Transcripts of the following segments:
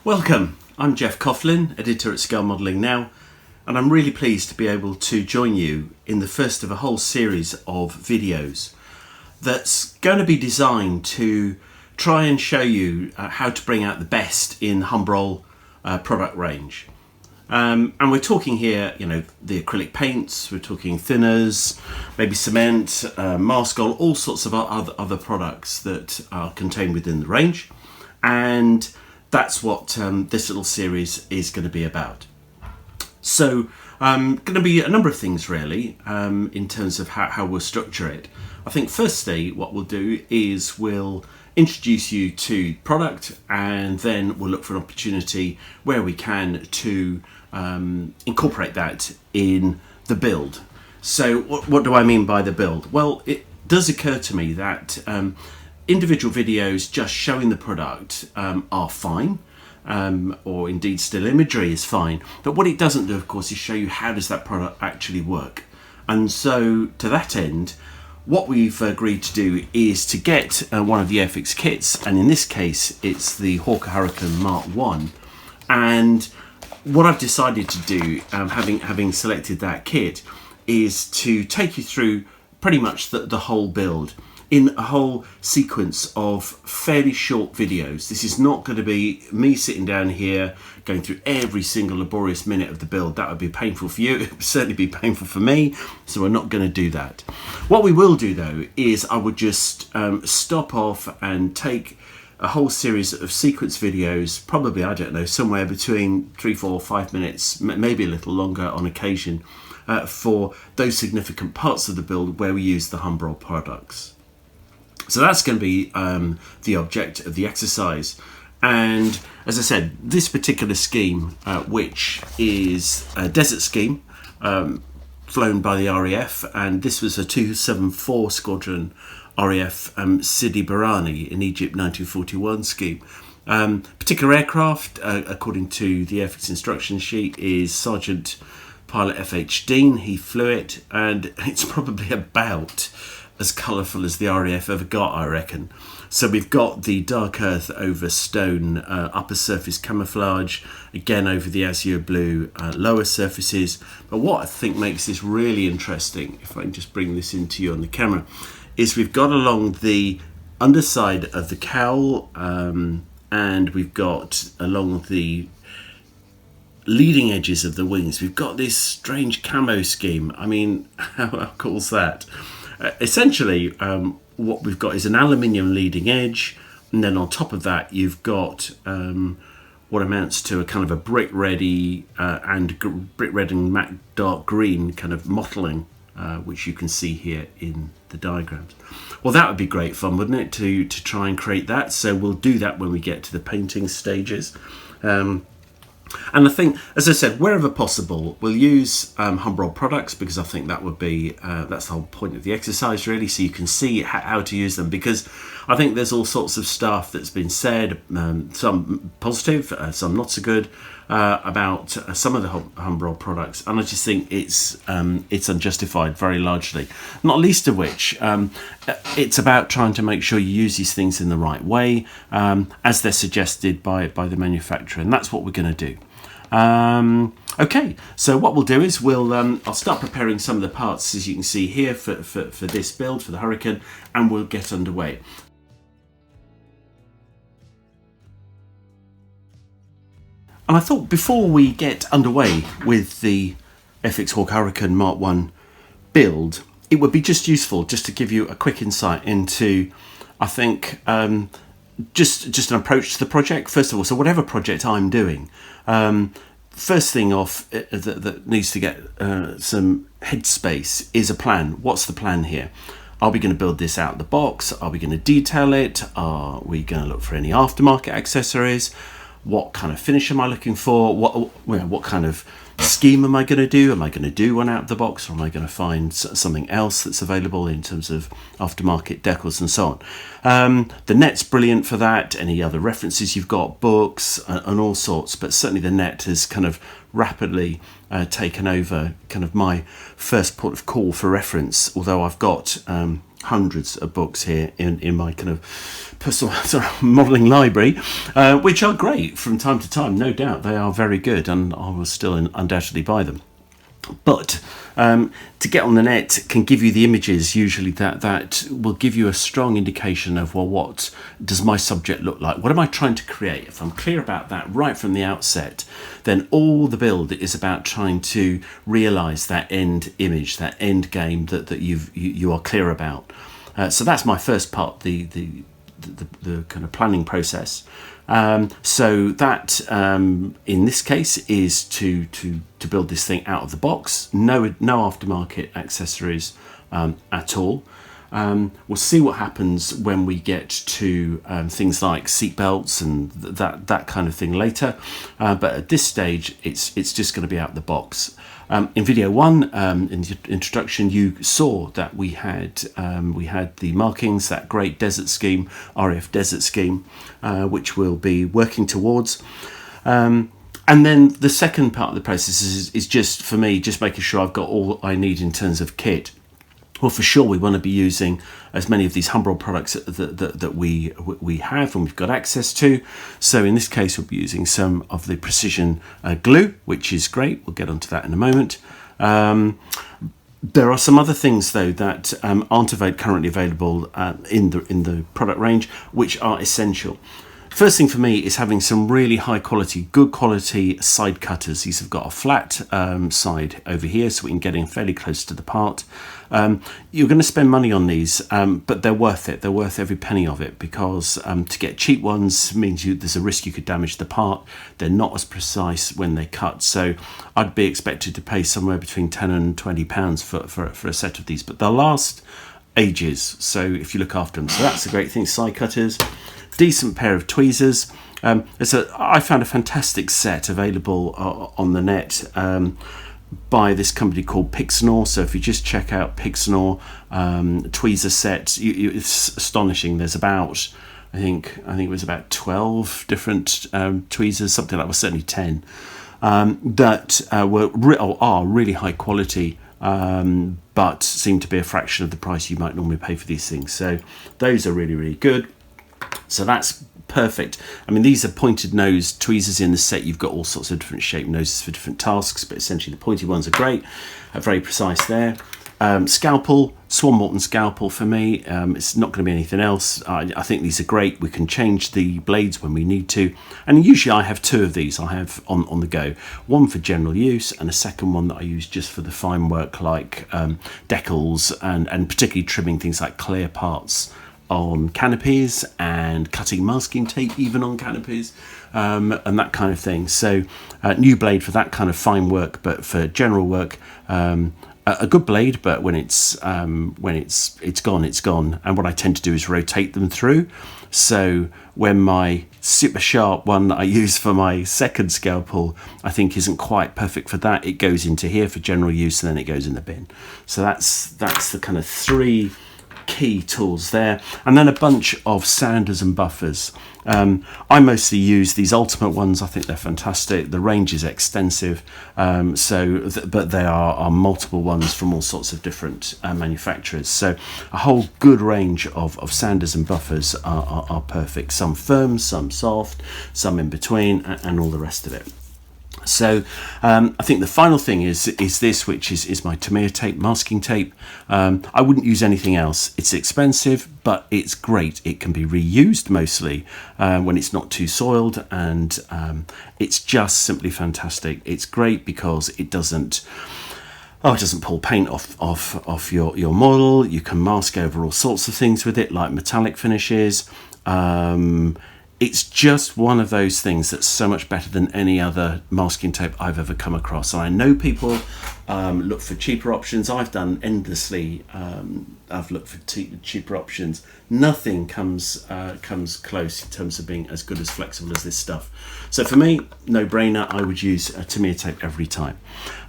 Welcome, I'm Geoff Coughlin, editor at Scale Modelling Now, and I'm really pleased to be able to join you in the first of a whole series of videos that's going to be designed to try and show you how to bring out the best in Humbrol product range. And we're talking here, the acrylic paints, we're talking thinners, maybe cement, Maskol, all sorts of other products that are contained within the range. And that's what this little series is going to be about. So, going to be a number of things really in terms of how we'll structure it. I think firstly what we'll do is we'll introduce you to product, and then we'll look for an opportunity where we can to incorporate that in the build. So what do I mean by the build? Well, it does occur to me that individual videos just showing the product are fine, or indeed still imagery is fine, but what it doesn't do, of course, is show you how does that product actually work. And so to that end, what we've agreed to do is to get one of the Airfix kits, and in this case it's the Hurricane Mk.I, and what I've decided to do, having selected that kit, is to take you through pretty much the whole build in a whole sequence of fairly short videos. This is not going to be me sitting down here going through every single laborious minute of the build. That would be painful for you. It would certainly be painful for me, so we're not going to do that. What we will do though is I would just stop off and take a whole series of sequence videos, probably, I don't know, somewhere between 3, 4, 5 minutes, maybe a little longer on occasion, for those significant parts of the build where we use the Humbrol products. So that's going to be the object of the exercise. And as I said, this particular scheme, which is a desert scheme flown by the RAF, and this was a 274 Squadron RAF Sidi Barrani in Egypt 1941 scheme. Particular aircraft, according to the Airfix instruction sheet, is Sergeant Pilot F.H. Dean. He flew it, and it's probably about as colourful as the RAF ever got, I reckon. So we've got the dark earth over stone upper surface camouflage, again over the azure blue lower surfaces. But what I think makes this really interesting, if I can just bring this into you on the camera, is we've got along the underside of the cowl, and we've got along the leading edges of the wings, we've got this strange camo scheme. I mean, how cool's that? Essentially, what we've got is an aluminium leading edge, and then on top of that you've got what amounts to a kind of a brick ready and matte dark green kind of mottling, which you can see here in the diagrams. Well, that would be great fun, wouldn't it, to try and create that? So we'll do that when we get to the painting stages. And I think, as I said, wherever possible, we'll use Humbrol products, because I think that would be, that's the whole point of the exercise really, so you can see how to use them, because I think there's all sorts of stuff that's been said, some positive, some not so good, about some of the Humbrol products, and I just think it's unjustified very largely, not least of which it's about trying to make sure you use these things in the right way, as they're suggested by the manufacturer, and that's what we're going to do. Okay, so what we'll do is I'll start preparing some of the parts, as you can see here, for this build, for the Hurricane, and we'll get underway. And I thought before we get underway with the Airfix Hurricane Mk.I build, it would be just useful just to give you a quick insight into, I think, just an approach to the project. First of all, so whatever project I'm doing, first thing off that needs to get some headspace is a plan. What's the plan here? Are we going to build this out of the box? Are we going to detail it? Are we going to look for any aftermarket accessories? What kind of finish am I looking for? What kind of scheme am I going to do? Am I going to do one out of the box, or am I going to find something else that's available in terms of aftermarket decals and so on? The net's brilliant for that. Any other references you've got, books and all sorts, but certainly the net has kind of rapidly taken over kind of my first port of call for reference, although I've got hundreds of books here in my kind of personal sort of modelling library, which are great from time to time, no doubt. They are very good, and I will still undoubtedly buy them. But to get on the net can give you the images usually that will give you a strong indication of, well, what does my subject look like? What am I trying to create? If I'm clear about that right from the outset, then all the build is about trying to realise that end image, that end game that you are clear about. So that's my first part, the kind of planning process. So that in this case is to build this thing out of the box. No aftermarket accessories at all. We'll see what happens when we get to things like seat belts and that kind of thing later. But at this stage, it's just going to be out of the box. In video 1, in the introduction, you saw that we had the markings, that great desert scheme, RAF desert scheme, which we'll be working towards. And then the second part of the process is just, for me, just making sure I've got all I need in terms of kit. Well, for sure, we want to be using as many of these Humbrol products that we have and we've got access to. So in this case, we'll be using some of the precision glue, which is great. We'll get onto that in a moment. There are some other things, though, that aren't currently available in the product range, which are essential. First thing for me is having some really high quality, good quality side cutters. These have got a flat side over here, so we can get in fairly close to the part. You're going to spend money on these, but they're worth it. They're worth every penny of it, because to get cheap ones means there's a risk you could damage the part. They're not as precise when they cut, so I'd be expected to pay somewhere between £10 and £20 for a set of these, but they'll last ages, so if you look after them. So that's the great thing. Side cutters, decent pair of tweezers. I found a fantastic set available on the net by this company called Pixnor. So if you just check out Pixnor tweezer set, it's astonishing. There's about, I think it was about 12 different tweezers, something like that, was certainly 10, that are really high quality, but seem to be a fraction of the price you might normally pay for these things. So those are really, really good. So that's perfect. I mean, these are pointed nose tweezers in the set. You've got all sorts of different shaped noses for different tasks, but essentially the pointy ones are great, very precise there. Scalpel, Swan Morton scalpel for me. It's not going to be anything else. I think these are great. We can change the blades when we need to, and usually I have two of these. I have on the go, one for general use and a second one that I use just for the fine work, like decals and particularly trimming things like clear parts on canopies and cutting masking tape even on canopies, and that kind of thing. So new blade for that kind of fine work, but for general work, a good blade, but when it's gone, it's gone. And what I tend to do is rotate them through. So when my super sharp one that I use for my second scalpel, I think isn't quite perfect for that, it goes into here for general use and then it goes in the bin. So that's the kind of three key tools there, and then a bunch of sanders and buffers. I mostly use these ultimate ones. I think they're fantastic. The range is extensive, but there are multiple ones from all sorts of different manufacturers. So a whole good range of sanders and buffers are perfect. Some firm, some soft, some in between, and all the rest of it. So I think the final thing is this, which is my Tamiya tape, masking tape. I wouldn't use anything else. It's expensive, but it's great. It can be reused mostly when it's not too soiled, and it's just simply fantastic. It's great because it doesn't pull paint off your model. You can mask over all sorts of things with it, like metallic finishes. It's just one of those things that's so much better than any other masking tape I've ever come across. And I know people look for cheaper options. I've done endlessly. I've looked for cheaper options. Nothing comes close in terms of being as good as flexible as this stuff. So for me, no brainer. I would use a Tamiya tape every time.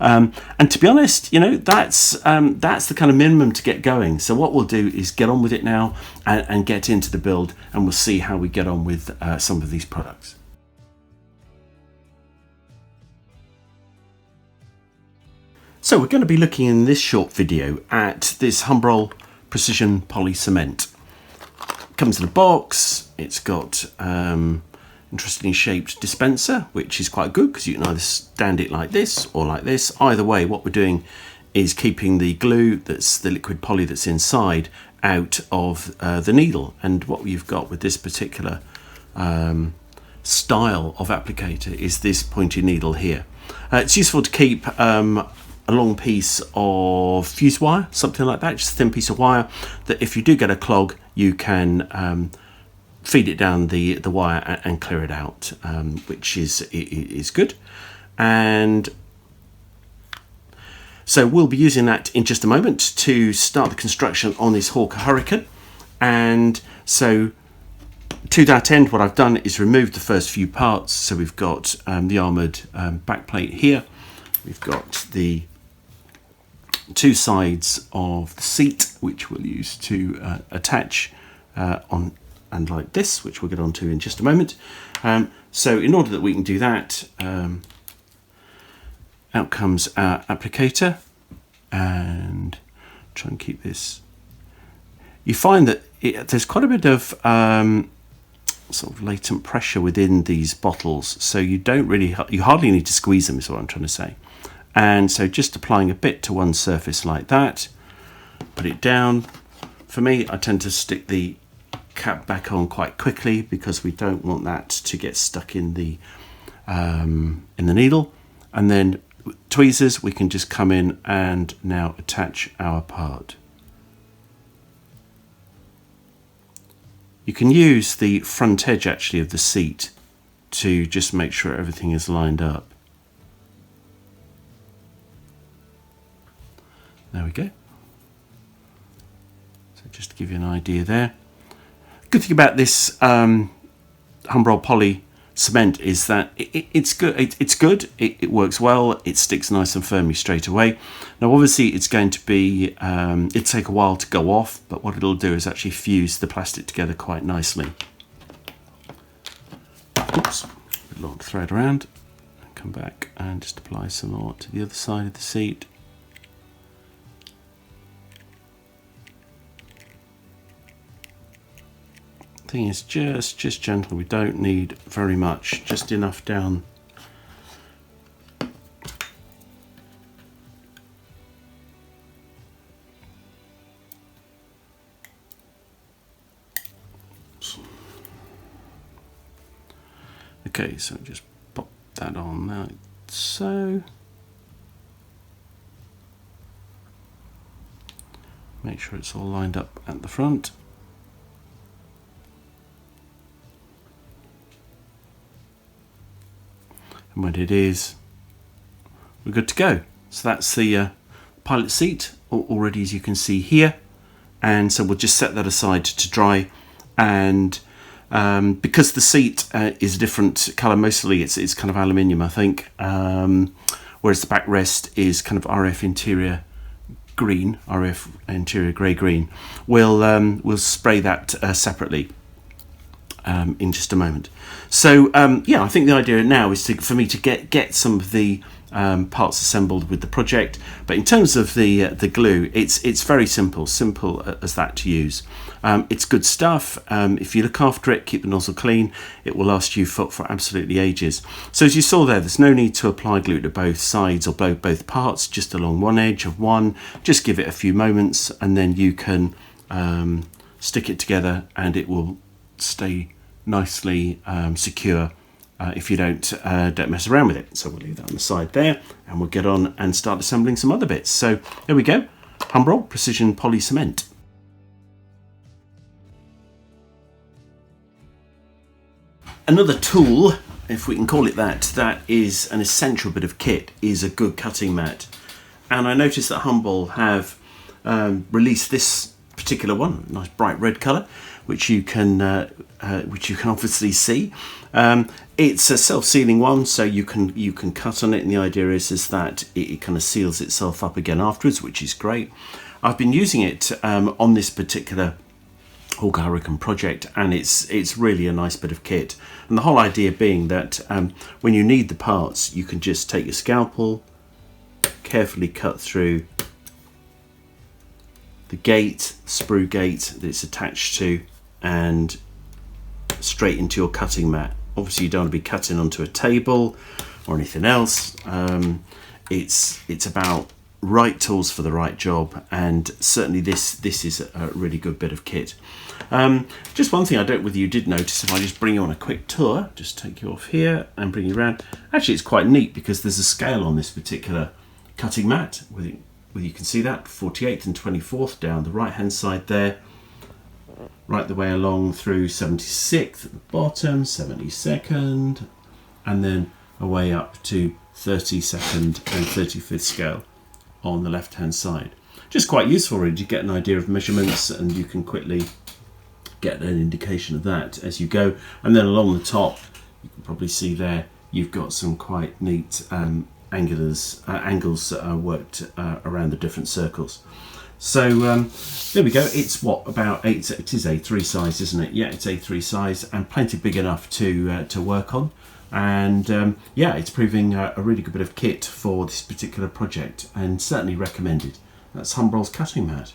And to be honest, that's the kind of minimum to get going. So what we'll do is get on with it now and get into the build, and we'll see how we get on with some of these products. So we're going to be looking in this short video at this Humbrol precision poly cement. Comes in a box. It's got interestingly shaped dispenser, which is quite good because you can either stand it like this or like this. Either way, what we're doing is keeping the glue, that's the liquid poly that's inside, out of the needle. And what you've got with this particular style of applicator is this pointy needle here. It's useful to keep a long piece of fuse wire, something like that, just a thin piece of wire, that if you do get a clog, you can feed it down the wire and clear it out, which is good. And so we'll be using that in just a moment to start the construction on this Hawker Hurricane. And so to that end, what I've done is removed the first few parts. So we've got the armoured backplate here. We've got the two sides of the seat, which we'll use to attach on and like this, which we'll get onto in just a moment. So in order that we can do that, out comes our applicator, and try and keep this. You find that there's quite a bit of sort of latent pressure within these bottles, so you hardly need to squeeze them, is what I'm trying to say. And so just applying a bit to one surface like that, put it down. For me, I tend to stick the cap back on quite quickly because we don't want that to get stuck in the needle. And then tweezers, we can just come in and now attach our part. You can use the front edge actually of the seat to just make sure everything is lined up. There we go. So just to give you an idea there. Good thing about this Humbrol poly cement is that it's good. It's good. It works well. It sticks nice and firmly straight away. Now, obviously, it's going to be it'll take a while to go off, but what it'll do is actually fuse the plastic together quite nicely. Oops, a long thread around. Come back and just apply some more to the other side of the seat. Thing is just gentle. We don't need very much, just enough down. Okay, so just pop that on now, so make sure it's all lined up at the front. And when it is, we're good to go. So that's the pilot seat already, as you can see here. And so we'll just set that aside to dry. And because the seat is a different colour, mostly it's kind of aluminium, I think. Whereas the backrest is kind of RF interior green, RF interior grey green. We'll spray that separately in just a moment. So yeah, I think the idea now is for me to get some of the parts assembled with the project. But in terms of the glue, it's very simple as that to use. It's good stuff. If you look after it, keep the nozzle clean, it will last you for absolutely ages. So as you saw there's no need to apply glue to both sides or both parts, just along one edge of one. Just give it a few moments and then you can stick it together and it will stay nicely secure if you don't mess around with it. So we'll leave that on the side there and we'll get on and start assembling some other bits. So there we go, Humbrol Precision Poly Cement. Another tool, if we can call it that is an essential bit of kit, is a good cutting mat. And I noticed that Humbrol have released this particular one, nice bright red colour, which you can obviously see. It's a self-sealing one, so you can cut on it, and the idea is that it kind of seals itself up again afterwards, which is great. I've been using it on this particular Hawker Hurricane project, and it's really a nice bit of kit. And the whole idea being that when you need the parts, you can just take your scalpel, carefully cut through the gate, sprue gate that it's attached to, and straight into your cutting mat. Obviously you don't want to be cutting onto a table or anything else. It's about right tools for the right job, and certainly this is a really good bit of kit. Just one thing I don't know whether you did notice, if I just bring you on a quick tour, just take you off here and bring you around. Actually it's quite neat because there's a scale on this particular cutting mat, whether you can see that, 48th and 24th down the right hand side there, right the way along through 76th at the bottom, 72nd, and then away up to 32nd and 35th scale on the left hand side. Just quite useful really to get an idea of measurements, and you can quickly get an indication of that as you go. And then along the top you can probably see there you've got some quite neat angles that are worked around the different circles. So there we go. It's what, about eight? It is A3 size, isn't it? Yeah, it's A3 size and plenty big enough to work on. And yeah, it's proving a really good bit of kit for this particular project, and certainly recommended. That's Humbrol's cutting mat.